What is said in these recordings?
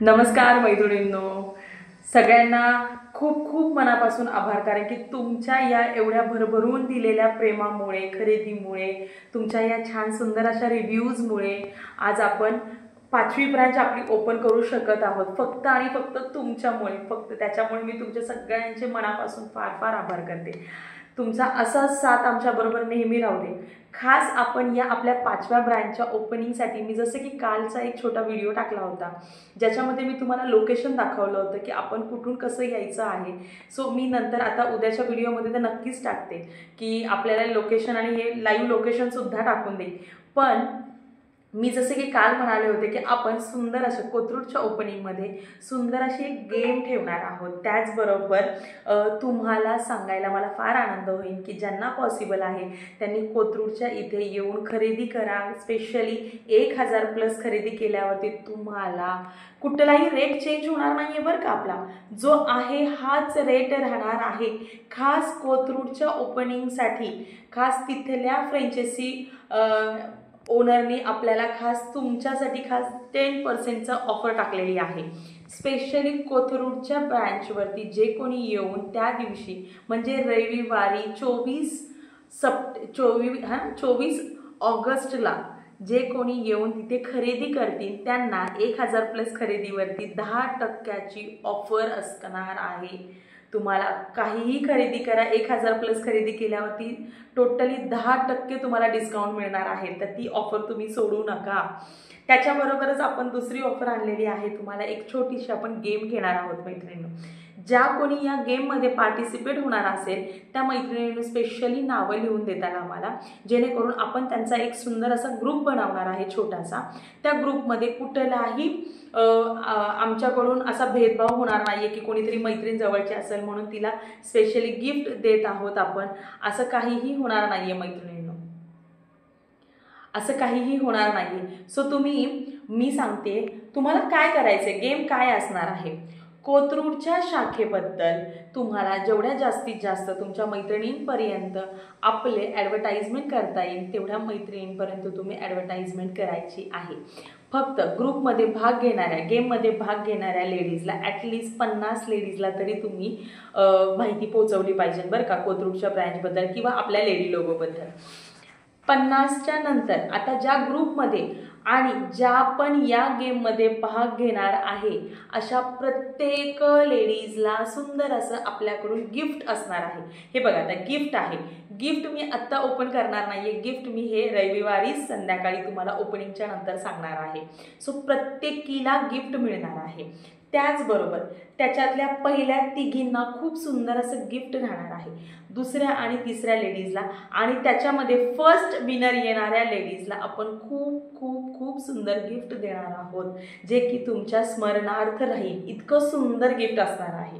नमस्कार मैत्रिणींनो, सगळ्यांना खूप खूप मनापासून आभार, कारण की तुमच्या या एवढ्या भरभरून दिलेल्या प्रेमामुळे, खरेदीमुळे, तुमच्या या छान सुंदर अशा रिव्ह्यूजमुळे आज आपण 5वी ब्रांच आपली ओपन करू शकत आहोत, फक्त आणि फक्त तुमच्यामुळे. फक्त त्याच्यामुळे मी तुमच्या सगळ्यांचे मनापासून फार फार आभार करते. तुमचा असाच साथ आमच्याबरोबर नेहमी राहू दे. खास आपण या आपल्या 5व्या ब्रँचच्या ओपनिंगसाठी मी जसं की कालचा एक छोटा व्हिडिओ टाकला होता, ज्याच्यामध्ये मी तुम्हाला लोकेशन दाखवलं होतं की आपण कुठून कसं यायचं आहे. सो मी नंतर आता उद्याच्या व्हिडिओमध्ये तर नक्कीच टाकते की आपल्याला लोकेशन आणि हे लाईव्ह लोकेशनसुद्धा टाकून देईल. पण मी जसे की काल म्हणाले होते की आपण सुंदर अशा कोथरूडच्या ओपनिंगमध्ये सुंदर अशी एक गेम ठेवणार आहोत. त्याचबरोबर तुम्हाला सांगायला मला फार आनंद होईल की ज्यांना पॉसिबल आहे त्यांनी कोथरूडच्या इथे येऊन खरेदी करा. स्पेशली 1000+ खरेदी केल्यावरती तुम्हाला कुठलाही रेट चेंज होणार नाही आहे बरं का. आपला जो आहे हाच रेट राहणार आहे. खास कोथरूडच्या ओपनिंगसाठी खास तिथल्या फ्रँचायझी ओनरनी आपल्याला खास तुमच्यासाठी खास 10% ऑफर टाकलेली आहे. स्पेशली कोथरूडच्या ब्रँचवरती जे कोणी येऊन त्या दिवशी म्हणजे रविवारी 24 ऑगस्टला जे कोणी येऊन तिथे खरेदी करतील त्यांना 1000+ खरेदीवरती 10% ऑफर असणार आहे. तुम्हाला काहीही खरेदी करा, 1000+ खरेदी केल्यावरती टोटली 10% तुम्हाला डिस्काउंट मिळणार आहे. तर ती ऑफर तुम्ही सोडू नका. त्याच्याबरोबरच आपण दुसरी ऑफर आणलेली आहे. तुम्हाला एक छोटीशी आपण गेम घेणार आहोत मैत्रिणींनो. ज्या कोणी या गेममध्ये पार्टिसिपेट होणार असेल त्या मैत्रिणींनी स्पेशली नावं लिहून देतात आम्हाला, जेणेकरून आपण त्यांचा एक सुंदर असा ग्रुप बनवणार आहे छोटासा. त्या ग्रुपमध्ये कुठलाही आमच्याकडून असा भेदभाव होणार नाही आहे की कोणीतरी मैत्रीण जवळची असेल म्हणून तिला स्पेशली गिफ्ट देत आहोत आपण, असं काहीही होणार नाही आहे मैत्रिणींनो, असं काहीही होणार नाही. सो मी सांगते तुम्हाला काय करायचं, गेम काय असणार आहे. कोथरूडच्या शाखेबद्दल तुम्हाला जेवढ्या जास्तीत जास्त तुमच्या मैत्रिणींपर्यंत आपले ॲडव्हर्टाइजमेंट करता येईल तेवढ्या मैत्रिणींपर्यंत तुम्ही ॲडव्हर्टाइजमेंट करायची आहे. फक्त ग्रुपमध्ये भाग घेणाऱ्या, गेममध्ये भाग घेणाऱ्या लेडीजला ॲटलिस्ट 50 लेडीजला तरी तुम्ही माहिती पोहोचवली पाहिजे बरं का, कोथरूडच्या ब्रँचबद्दल किंवा आपल्या लेडी लोगोबद्दल. 50च्या नंतर आता ज्या ग्रुपमध्ये आणि ज्या पण या गेममध्ये भाग घेणार आहे अशा प्रत्येक लेडीजला सुंदर असं आपल्याकडून गिफ्ट असणार आहे. हे बघा आता गिफ्ट आहे. गिफ्ट मी आत्ता ओपन करणार नाही आहे. गिफ्ट मी हे रविवारी संध्याकाळी तुम्हाला ओपनिंगच्या नंतर सांगणार आहे. सो प्रत्येकीला गिफ्ट मिळणार आहे. त्याचबरोबर त्याच्यातल्या पहिल्या तिघींना खूप सुंदर असं गिफ्ट राहणार आहे. दुसऱ्या आणि तिसऱ्या लेडीजला आणि त्याच्यामध्ये फर्स्ट विनर येणाऱ्या लेडीजला आपण खूप खूप खूप सुंदर गिफ्ट देणार आहोत, जे की तुमच्या स्मरणार्थ राहील. इतकं सुंदर गिफ्ट असणार आहे.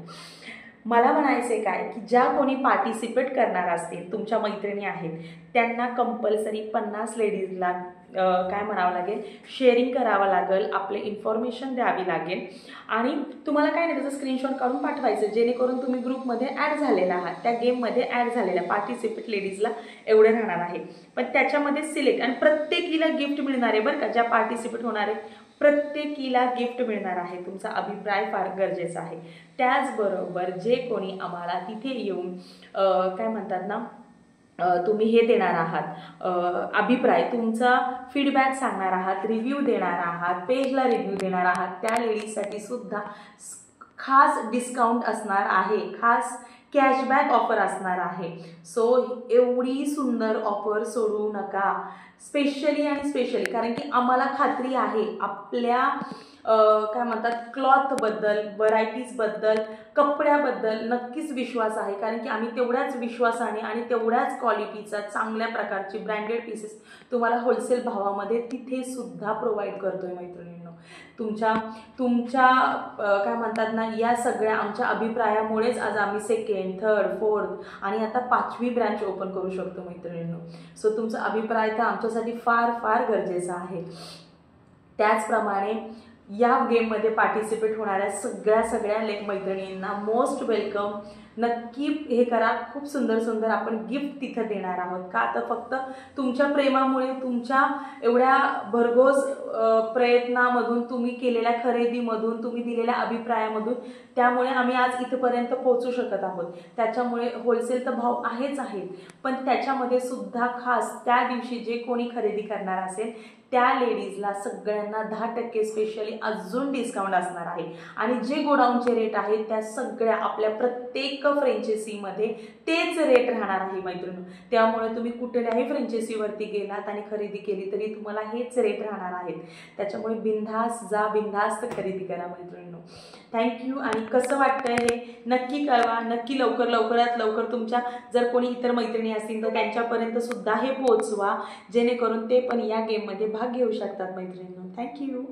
मला म्हणायचे काय की ज्या कोणी पार्टिसिपेट करणार असतील तुमच्या मैत्रिणी आहेत त्यांना कंपल्सरी 50 लेडीजला काय म्हणावं लागेल, शेअरिंग करावं लागेल, आपले इन्फॉर्मेशन द्यावी लागेल आणि तुम्हाला काय नाही त्याचं स्क्रीनशॉट काढून पाठवायचं, जेणेकरून तुम्ही ग्रुपमध्ये ॲड झालेला आहात, त्या गेममध्ये ॲड झालेल्या पार्टिसिपेट लेडीजला एवढे राहणार आहे. पण त्याच्यामध्ये सिलेक्ट आणि प्रत्येकीला गिफ्ट मिळणार आहे बरं का. ज्या पार्टिसिपेट होणार आहे प्रत्येकीला गिफ्ट मिळणार आहे. तुमचा अभिप्राय फार गरजेचा आहे. त्याचबरोबर जे कोणी आम्हाला तिथे येऊन काय म्हणतात ना, तुम्ही हे देणार आहात अभिप्राय, तुमचा फीडबॅक सांगणार आहात, रिव्ह्यू देणार आहात, पेजला रिव्ह्यू देणार आहात, त्या लेडीजसाठी सुद्धा खास डिस्काउंट असणार आहे, खास कॅशबॅक ऑफर असणार आहे. सो एवढी सुंदर ऑफर सोडू नका. स्पेशली कारण की आम्हाला खात्री आहे आपल्या काय म्हणतात क्लॉथबद्दल, व्हरायटीजबद्दल, कपड्याबद्दल नक्कीच विश्वास आहे, कारण की आम्ही तेवढ्याच विश्वासाने आणि तेवढ्याच क्वालिटीचा चांगल्या प्रकारचे ब्रँडेड पीसेस तुम्हाला होलसेल भावामध्ये तिथे सुद्धा प्रोव्हाइड करतोय मैत्रिणींनो. तुमच्या काय म्हणतात ना, या सगळ्या आमच्या अभिप्रायामुळेच आज आम्ही 2nd, 3rd, 4th आणि आता 5वी ब्रँच ओपन करू शकतो मैत्रिणींनो. सो तुमचा अभिप्राय तर आमच्यासाठी फार फार गरजेचा आहे. त्याचप्रमाणे या गेममध्ये पार्टिसिपेट होणाऱ्या सगळ्या मैत्रिणींना मोस्ट वेलकम. नक्की हे करा. खूप सुंदर सुंदर आपण गिफ्ट तिथं देणार आहोत. का तर फक्त तुमच्या प्रेमामुळे, तुमच्या एवढ्या भरघोस प्रयत्नामधून, तुम्ही केलेल्या खरेदीमधून, तुम्ही दिलेल्या अभिप्रायामधून, त्यामुळे आम्ही आज इथपर्यंत पोहोचू शकत आहोत. त्याच्यामुळे होलसेल तर भाव आहेच आहे, पण त्याच्यामध्ये सुद्धा खास त्या दिवशी जे कोणी खरेदी करणार असेल त्या लेडीजला सगळ्यांना 10% स्पेशली अजून डिस्काउंट असणार आहे. आणि जे गोडाऊनचे रेट आहेत त्या सगळ्या आपल्या प्रत्येक फ्रँचायझीमध्ये तेच रेट राहणार आहे मैत्रिणी. त्यामुळे तुम्ही कुठल्याही फ्रँचायझीवरती गेलात आणि खरेदी केली तरी तुम्हाला हेच रेट राहणार आहेत. त्याच्यामुळे बिनधास्त जा, बिनधास्त खरेदी करा मैत्रिणींनो. थँक्यू. आणि कसं वाटतंय हे नक्की कळवा. नक्की लवकरात लवकर तुमच्या जर कोणी इतर मैत्रिणी असतील तर त्यांच्यापर्यंत सुद्धा हे पोहोचवा, जेणेकरून ते पण या गेममध्ये भाग घेऊ शकतात मैत्रिणींनो. थँक्यू.